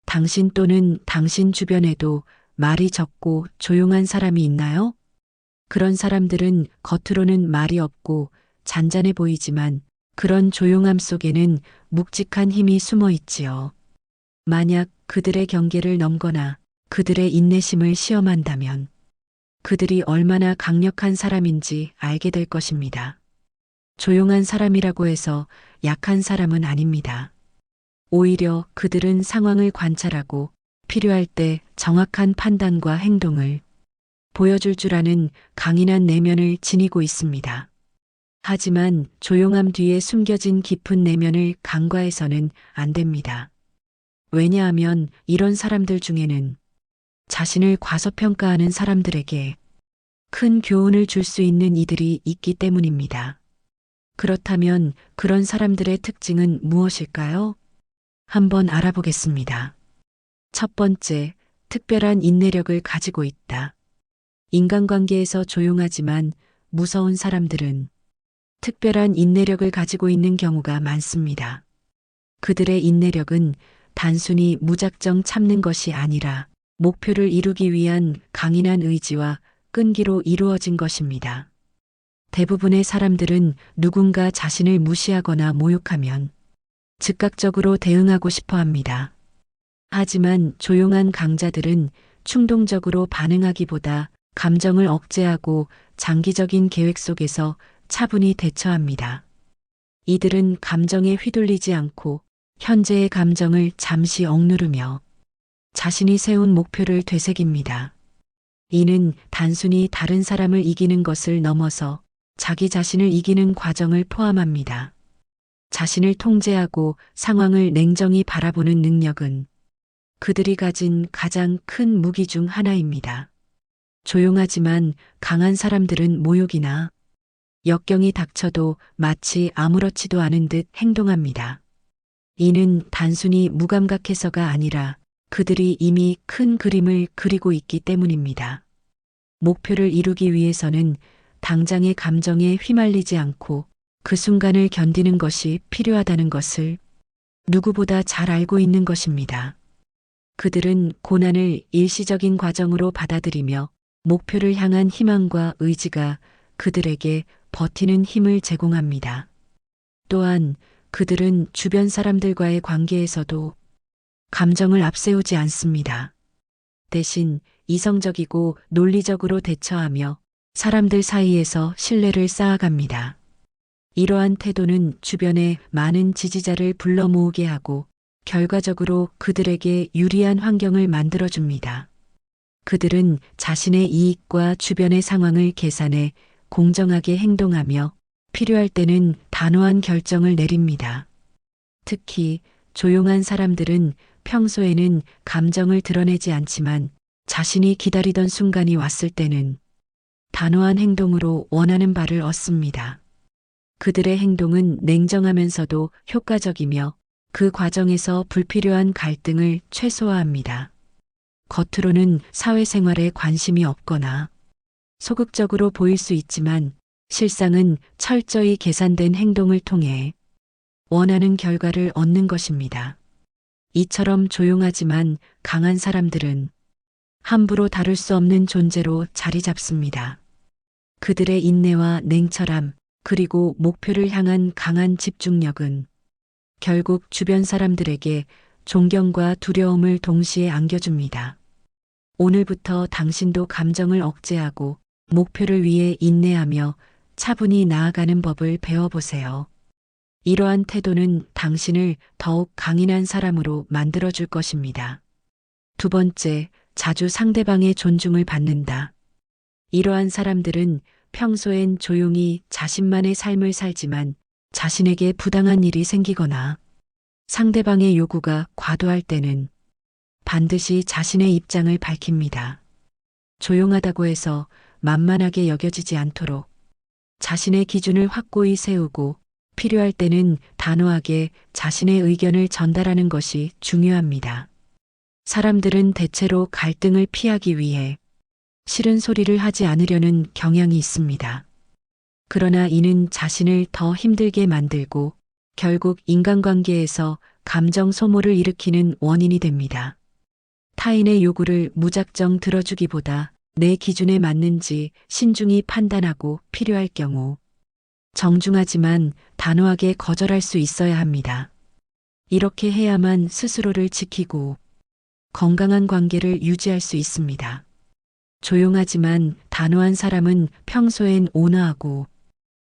당신 또는 당신 주변에도 말이 적고 조용한 사람이 있나요? 그런 사람들은 겉으로는 말이 없고 잔잔해 보이지만 그런 조용함 속에는 묵직한 힘이 숨어 있지요. 만약 그들의 경계를 넘거나 그들의 인내심을 시험한다면 그들이 얼마나 강력한 사람인지 알게 될 것입니다. 조용한 사람이라고 해서 약한 사람은 아닙니다. 오히려 그들은 상황을 관찰하고 필요할 때 정확한 판단과 행동을 보여줄 줄 아는 강인한 내면을 지니고 있습니다. 하지만 조용함 뒤에 숨겨진 깊은 내면을 간과해서는 안 됩니다. 왜냐하면 이런 사람들 중에는 자신을 과소평가하는 사람들에게 큰 교훈을 줄 수 있는 이들이 있기 때문입니다. 그렇다면 그런 사람들의 특징은 무엇일까요? 한번 알아보겠습니다. 첫 번째, 특별한 인내력을 가지고 있다. 인간관계에서 조용하지만 무서운 사람들은 특별한 인내력을 가지고 있는 경우가 많습니다. 그들의 인내력은 단순히 무작정 참는 것이 아니라 목표를 이루기 위한 강인한 의지와 끈기로 이루어진 것입니다. 대부분의 사람들은 누군가 자신을 무시하거나 모욕하면 즉각적으로 대응하고 싶어 합니다. 하지만 조용한 강자들은 충동적으로 반응하기보다 감정을 억제하고 장기적인 계획 속에서 차분히 대처합니다. 이들은 감정에 휘둘리지 않고 현재의 감정을 잠시 억누르며 자신이 세운 목표를 되새깁니다. 이는 단순히 다른 사람을 이기는 것을 넘어서 자기 자신을 이기는 과정을 포함합니다. 자신을 통제하고 상황을 냉정히 바라보는 능력은 그들이 가진 가장 큰 무기 중 하나입니다. 조용하지만 강한 사람들은 모욕이나 역경이 닥쳐도 마치 아무렇지도 않은 듯 행동합니다. 이는 단순히 무감각해서가 아니라 그들이 이미 큰 그림을 그리고 있기 때문입니다. 목표를 이루기 위해서는 당장의 감정에 휘말리지 않고 그 순간을 견디는 것이 필요하다는 것을 누구보다 잘 알고 있는 것입니다. 그들은 고난을 일시적인 과정으로 받아들이며 목표를 향한 희망과 의지가 그들에게 버티는 힘을 제공합니다. 또한 그들은 주변 사람들과의 관계에서도 감정을 앞세우지 않습니다. 대신 이성적이고 논리적으로 대처하며 사람들 사이에서 신뢰를 쌓아갑니다. 이러한 태도는 주변에 많은 지지자를 불러 모으게 하고 결과적으로 그들에게 유리한 환경을 만들어줍니다. 그들은 자신의 이익과 주변의 상황을 계산해 공정하게 행동하며 필요할 때는 단호한 결정을 내립니다. 특히 조용한 사람들은 평소에는 감정을 드러내지 않지만 자신이 기다리던 순간이 왔을 때는 단호한 행동으로 원하는 바를 얻습니다. 그들의 행동은 냉정하면서도 효과적이며 그 과정에서 불필요한 갈등을 최소화합니다. 겉으로는 사회생활에 관심이 없거나 소극적으로 보일 수 있지만 실상은 철저히 계산된 행동을 통해 원하는 결과를 얻는 것입니다. 이처럼 조용하지만 강한 사람들은 함부로 다룰 수 없는 존재로 자리 잡습니다. 그들의 인내와 냉철함, 그리고 목표를 향한 강한 집중력은 결국 주변 사람들에게 존경과 두려움을 동시에 안겨줍니다. 오늘부터 당신도 감정을 억제하고 목표를 위해 인내하며 차분히 나아가는 법을 배워보세요. 이러한 태도는 당신을 더욱 강인한 사람으로 만들어줄 것입니다. 두 번째, 자주 상대방의 존중을 받는다. 이러한 사람들은 평소엔 조용히 자신만의 삶을 살지만 자신에게 부당한 일이 생기거나 상대방의 요구가 과도할 때는 반드시 자신의 입장을 밝힙니다. 조용하다고 해서 만만하게 여겨지지 않도록 자신의 기준을 확고히 세우고 필요할 때는 단호하게 자신의 의견을 전달하는 것이 중요합니다. 사람들은 대체로 갈등을 피하기 위해 싫은 소리를 하지 않으려는 경향이 있습니다. 그러나 이는 자신을 더 힘들게 만들고 결국 인간관계에서 감정 소모를 일으키는 원인이 됩니다. 타인의 요구를 무작정 들어주기보다 내 기준에 맞는지 신중히 판단하고 필요할 경우 정중하지만 단호하게 거절할 수 있어야 합니다. 이렇게 해야만 스스로를 지키고 건강한 관계를 유지할 수 있습니다. 조용하지만 단호한 사람은 평소엔 온화하고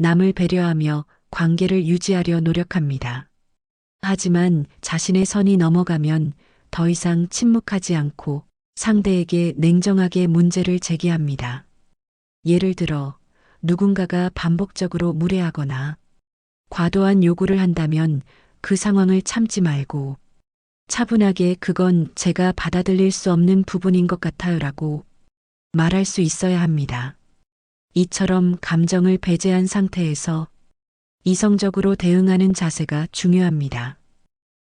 남을 배려하며 관계를 유지하려 노력합니다. 하지만 자신의 선이 넘어가면 더 이상 침묵하지 않고 상대에게 냉정하게 문제를 제기합니다. 예를 들어 누군가가 반복적으로 무례하거나 과도한 요구를 한다면 그 상황을 참지 말고 차분하게 그건 제가 받아들일 수 없는 부분인 것 같아요라고 말할 수 있어야 합니다. 이처럼 감정을 배제한 상태에서 이성적으로 대응하는 자세가 중요합니다.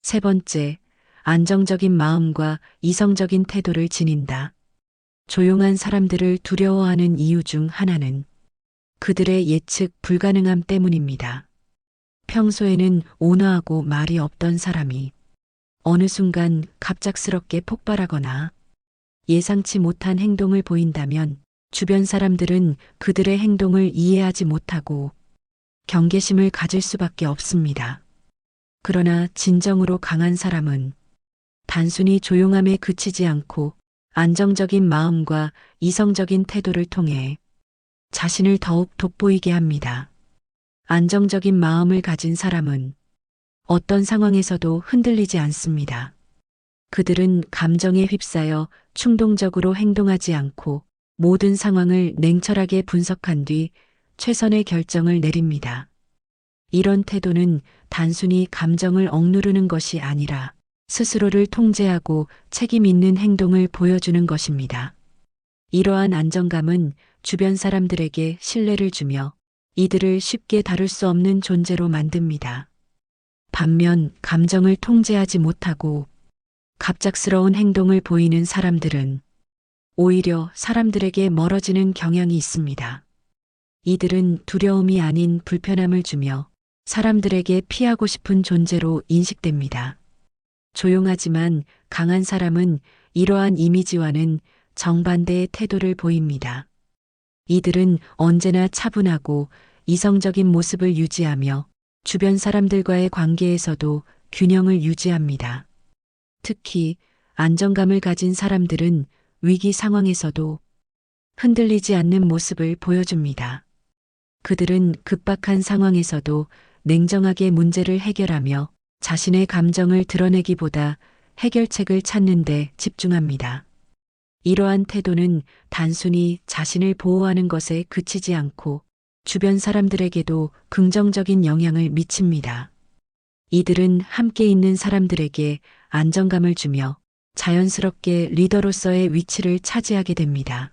세 번째, 안정적인 마음과 이성적인 태도를 지닌다. 조용한 사람들을 두려워하는 이유 중 하나는 그들의 예측 불가능함 때문입니다. 평소에는 온화하고 말이 없던 사람이 어느 순간 갑작스럽게 폭발하거나 예상치 못한 행동을 보인다면 주변 사람들은 그들의 행동을 이해하지 못하고 경계심을 가질 수밖에 없습니다. 그러나 진정으로 강한 사람은 단순히 조용함에 그치지 않고 안정적인 마음과 이성적인 태도를 통해 자신을 더욱 돋보이게 합니다. 안정적인 마음을 가진 사람은 어떤 상황에서도 흔들리지 않습니다. 그들은 감정에 휩싸여 충동적으로 행동하지 않고 모든 상황을 냉철하게 분석한 뒤 최선의 결정을 내립니다. 이런 태도는 단순히 감정을 억누르는 것이 아니라 스스로를 통제하고 책임 있는 행동을 보여주는 것입니다. 이러한 안정감은 주변 사람들에게 신뢰를 주며 이들을 쉽게 다룰 수 없는 존재로 만듭니다. 반면 감정을 통제하지 못하고 갑작스러운 행동을 보이는 사람들은 오히려 사람들에게 멀어지는 경향이 있습니다. 이들은 두려움이 아닌 불편함을 주며 사람들에게 피하고 싶은 존재로 인식됩니다. 조용하지만 강한 사람은 이러한 이미지와는 정반대의 태도를 보입니다. 이들은 언제나 차분하고 이성적인 모습을 유지하며 주변 사람들과의 관계에서도 균형을 유지합니다. 특히 안정감을 가진 사람들은 위기 상황에서도 흔들리지 않는 모습을 보여줍니다. 그들은 급박한 상황에서도 냉정하게 문제를 해결하며 자신의 감정을 드러내기보다 해결책을 찾는 데 집중합니다. 이러한 태도는 단순히 자신을 보호하는 것에 그치지 않고 주변 사람들에게도 긍정적인 영향을 미칩니다. 이들은 함께 있는 사람들에게 안정감을 주며 자연스럽게 리더로서의 위치를 차지하게 됩니다.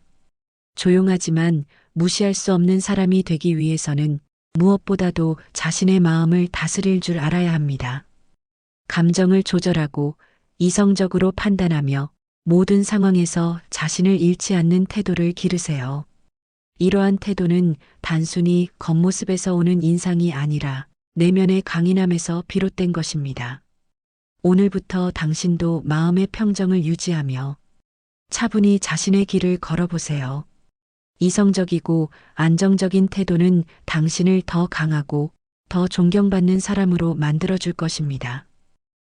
조용하지만 무시할 수 없는 사람이 되기 위해서는 무엇보다도 자신의 마음을 다스릴 줄 알아야 합니다. 감정을 조절하고 이성적으로 판단하며 모든 상황에서 자신을 잃지 않는 태도를 기르세요. 이러한 태도는 단순히 겉모습에서 오는 인상이 아니라 내면의 강인함에서 비롯된 것입니다. 오늘부터 당신도 마음의 평정을 유지하며 차분히 자신의 길을 걸어보세요. 이성적이고 안정적인 태도는 당신을 더 강하고 더 존경받는 사람으로 만들어줄 것입니다.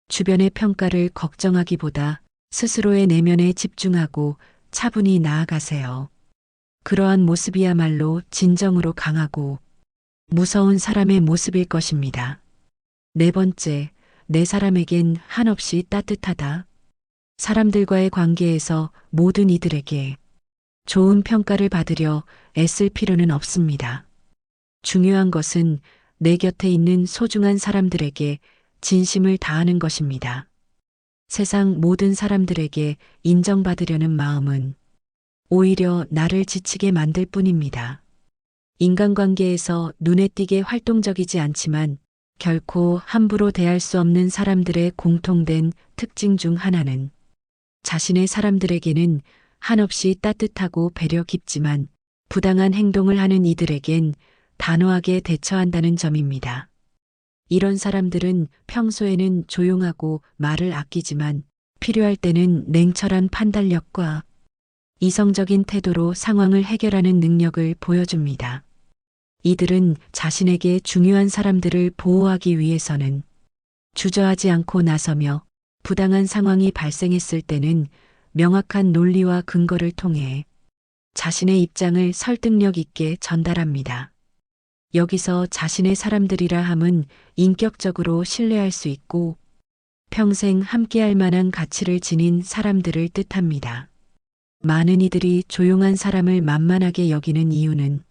주변의 평가를 걱정하기보다 스스로의 내면에 집중하고 차분히 나아가세요. 그러한 모습이야말로 진정으로 강하고 무서운 사람의 모습일 것입니다. 네 번째, 내 사람에겐 한없이 따뜻하다. 사람들과의 관계에서 모든 이들에게 좋은 평가를 받으려 애쓸 필요는 없습니다. 중요한 것은 내 곁에 있는 소중한 사람들에게 진심을 다하는 것입니다. 세상 모든 사람들에게 인정받으려는 마음은 오히려 나를 지치게 만들 뿐입니다. 인간관계에서 눈에 띄게 활동적이지 않지만 결코 함부로 대할 수 없는 사람들의 공통된 특징 중 하나는 자신의 사람들에게는 한없이 따뜻하고 배려 깊지만 부당한 행동을 하는 이들에겐 단호하게 대처한다는 점입니다. 이런 사람들은 평소에는 조용하고 말을 아끼지만 필요할 때는 냉철한 판단력과 이성적인 태도로 상황을 해결하는 능력을 보여줍니다. 이들은 자신에게 중요한 사람들을 보호하기 위해서는 주저하지 않고 나서며 부당한 상황이 발생했을 때는 명확한 논리와 근거를 통해 자신의 입장을 설득력 있게 전달합니다. 여기서 자신의 사람들이라 함은 인격적으로 신뢰할 수 있고 평생 함께할 만한 가치를 지닌 사람들을 뜻합니다. 많은 이들이 조용한 사람을 만만하게 여기는 이유는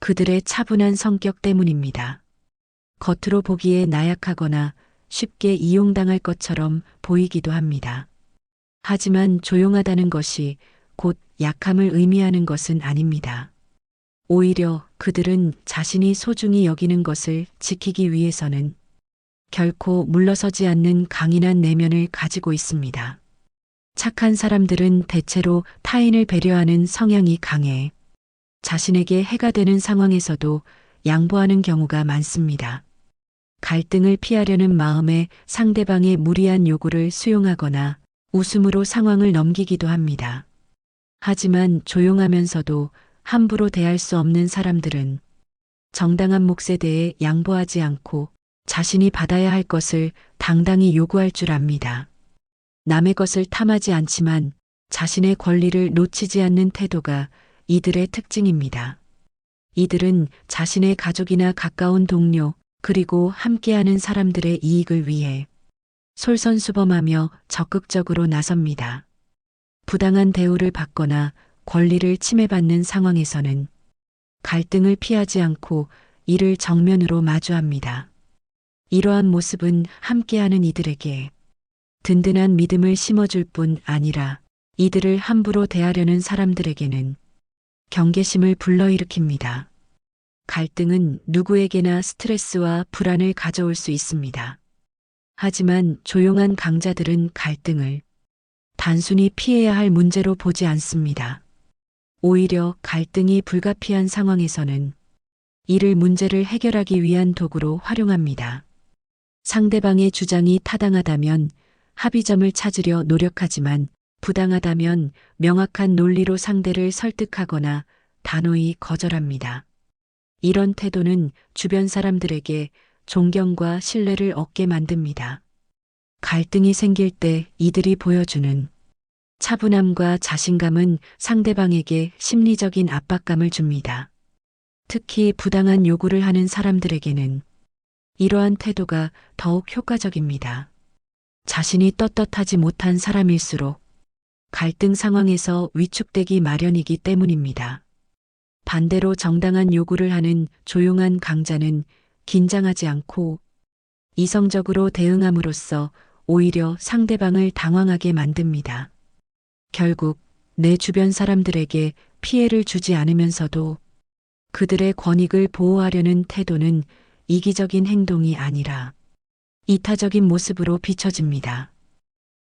그들의 차분한 성격 때문입니다. 겉으로 보기에 나약하거나 쉽게 이용당할 것처럼 보이기도 합니다. 하지만 조용하다는 것이 곧 약함을 의미하는 것은 아닙니다. 오히려 그들은 자신이 소중히 여기는 것을 지키기 위해서는 결코 물러서지 않는 강인한 내면을 가지고 있습니다. 착한 사람들은 대체로 타인을 배려하는 성향이 강해 자신에게 해가 되는 상황에서도 양보하는 경우가 많습니다. 갈등을 피하려는 마음에 상대방의 무리한 요구를 수용하거나 웃음으로 상황을 넘기기도 합니다. 하지만 조용하면서도 함부로 대할 수 없는 사람들은 정당한 몫에 대해 양보하지 않고 자신이 받아야 할 것을 당당히 요구할 줄 압니다. 남의 것을 탐하지 않지만 자신의 권리를 놓치지 않는 태도가 이들의 특징입니다. 이들은 자신의 가족이나 가까운 동료 그리고 함께하는 사람들의 이익을 위해 솔선수범하며 적극적으로 나섭니다. 부당한 대우를 받거나 권리를 침해받는 상황에서는 갈등을 피하지 않고 이를 정면으로 마주합니다. 이러한 모습은 함께하는 이들에게 든든한 믿음을 심어줄 뿐 아니라 이들을 함부로 대하려는 사람들에게는 경계심을 불러일으킵니다. 갈등은 누구에게나 스트레스와 불안을 가져올 수 있습니다. 하지만 조용한 강자들은 갈등을 단순히 피해야 할 문제로 보지 않습니다. 오히려 갈등이 불가피한 상황에서는 이를 문제를 해결하기 위한 도구로 활용합니다. 상대방의 주장이 타당하다면 합의점을 찾으려 노력하지만 부당하다면 명확한 논리로 상대를 설득하거나 단호히 거절합니다. 이런 태도는 주변 사람들에게 존경과 신뢰를 얻게 만듭니다. 갈등이 생길 때 이들이 보여주는 차분함과 자신감은 상대방에게 심리적인 압박감을 줍니다. 특히 부당한 요구를 하는 사람들에게는 이러한 태도가 더욱 효과적입니다. 자신이 떳떳하지 못한 사람일수록 갈등 상황에서 위축되기 마련이기 때문입니다. 반대로 정당한 요구를 하는 조용한 강자는 긴장하지 않고 이성적으로 대응함으로써 오히려 상대방을 당황하게 만듭니다. 결국 내 주변 사람들에게 피해를 주지 않으면서도 그들의 권익을 보호하려는 태도는 이기적인 행동이 아니라 이타적인 모습으로 비춰집니다.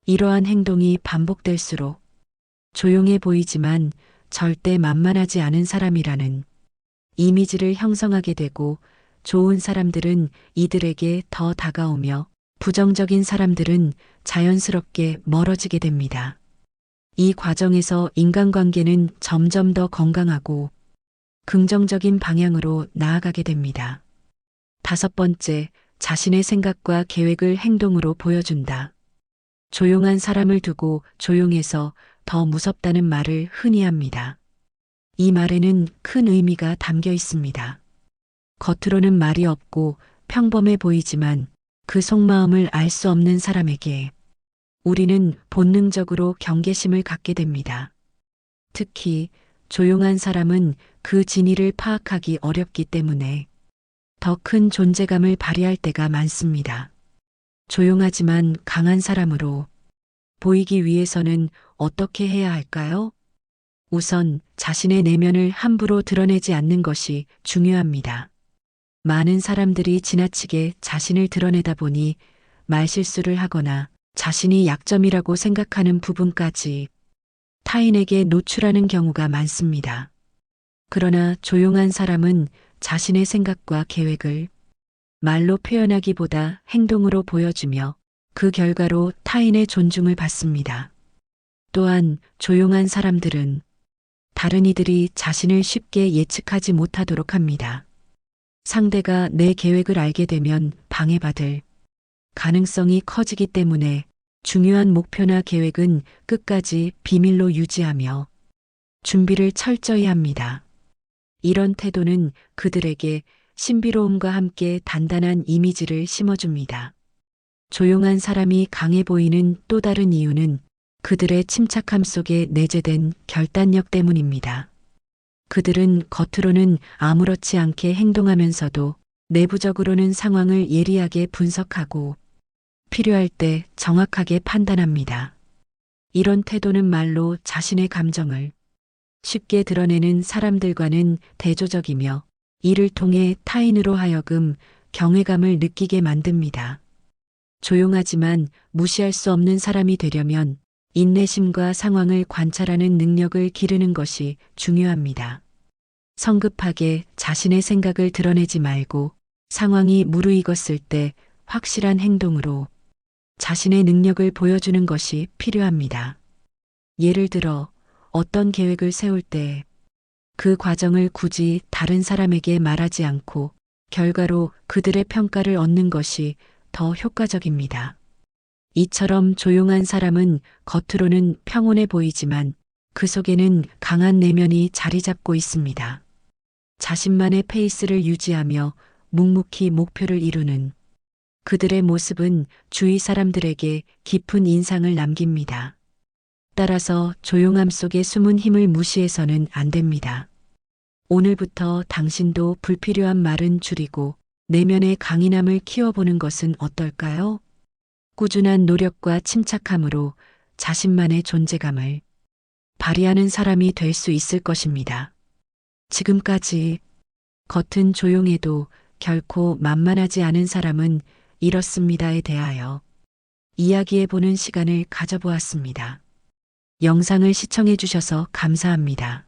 이러한 행동이 반복될수록 조용해 보이지만 절대 만만하지 않은 사람이라는 이미지를 형성하게 되고 좋은 사람들은 이들에게 더 다가오며 부정적인 사람들은 자연스럽게 멀어지게 됩니다. 이 과정에서 인간관계는 점점 더 건강하고 긍정적인 방향으로 나아가게 됩니다. 5번째, 자신의 생각과 계획을 행동으로 보여준다. 조용한 사람을 두고 조용해서 더 무섭다는 말을 흔히 합니다. 이 말에는 큰 의미가 담겨 있습니다. 겉으로는 말이 없고 평범해 보이지만 그 속마음을 알 수 없는 사람에게 우리는 본능적으로 경계심을 갖게 됩니다. 특히 조용한 사람은 그 진위를 파악하기 어렵기 때문에 더 큰 존재감을 발휘할 때가 많습니다. 조용하지만 강한 사람으로 보이기 위해서는 어떻게 해야 할까요? 우선 자신의 내면을 함부로 드러내지 않는 것이 중요합니다. 많은 사람들이 지나치게 자신을 드러내다 보니 말실수를 하거나 자신이 약점이라고 생각하는 부분까지 타인에게 노출하는 경우가 많습니다. 그러나 조용한 사람은 자신의 생각과 계획을 말로 표현하기보다 행동으로 보여주며 그 결과로 타인의 존중을 받습니다. 또한 조용한 사람들은 다른 이들이 자신을 쉽게 예측하지 못하도록 합니다. 상대가 내 계획을 알게 되면 방해받을 가능성이 커지기 때문에 중요한 목표나 계획은 끝까지 비밀로 유지하며 준비를 철저히 합니다. 이런 태도는 그들에게 신비로움과 함께 단단한 이미지를 심어줍니다. 조용한 사람이 강해 보이는 또 다른 이유는 그들의 침착함 속에 내재된 결단력 때문입니다. 그들은 겉으로는 아무렇지 않게 행동하면서도 내부적으로는 상황을 예리하게 분석하고 필요할 때 정확하게 판단합니다. 이런 태도는 말로 자신의 감정을 쉽게 드러내는 사람들과는 대조적이며 이를 통해 타인으로 하여금 경외감을 느끼게 만듭니다. 조용하지만 무시할 수 없는 사람이 되려면 인내심과 상황을 관찰하는 능력을 기르는 것이 중요합니다. 성급하게 자신의 생각을 드러내지 말고 상황이 무르익었을 때 확실한 행동으로 자신의 능력을 보여주는 것이 필요합니다. 예를 들어 어떤 계획을 세울 때 그 과정을 굳이 다른 사람에게 말하지 않고 결과로 그들의 평가를 얻는 것이 더 효과적입니다. 이처럼 조용한 사람은 겉으로는 평온해 보이지만 그 속에는 강한 내면이 자리 잡고 있습니다. 자신만의 페이스를 유지하며 묵묵히 목표를 이루는 그들의 모습은 주위 사람들에게 깊은 인상을 남깁니다. 따라서 조용함 속에 숨은 힘을 무시해서는 안 됩니다. 오늘부터 당신도 불필요한 말은 줄이고 내면의 강인함을 키워보는 것은 어떨까요? 꾸준한 노력과 침착함으로 자신만의 존재감을 발휘하는 사람이 될 수 있을 것입니다. 지금까지 겉은 조용해도 결코 만만하지 않은 사람은 이렇습니다에 대하여 이야기해보는 시간을 가져보았습니다. 영상을 시청해 주셔서 감사합니다.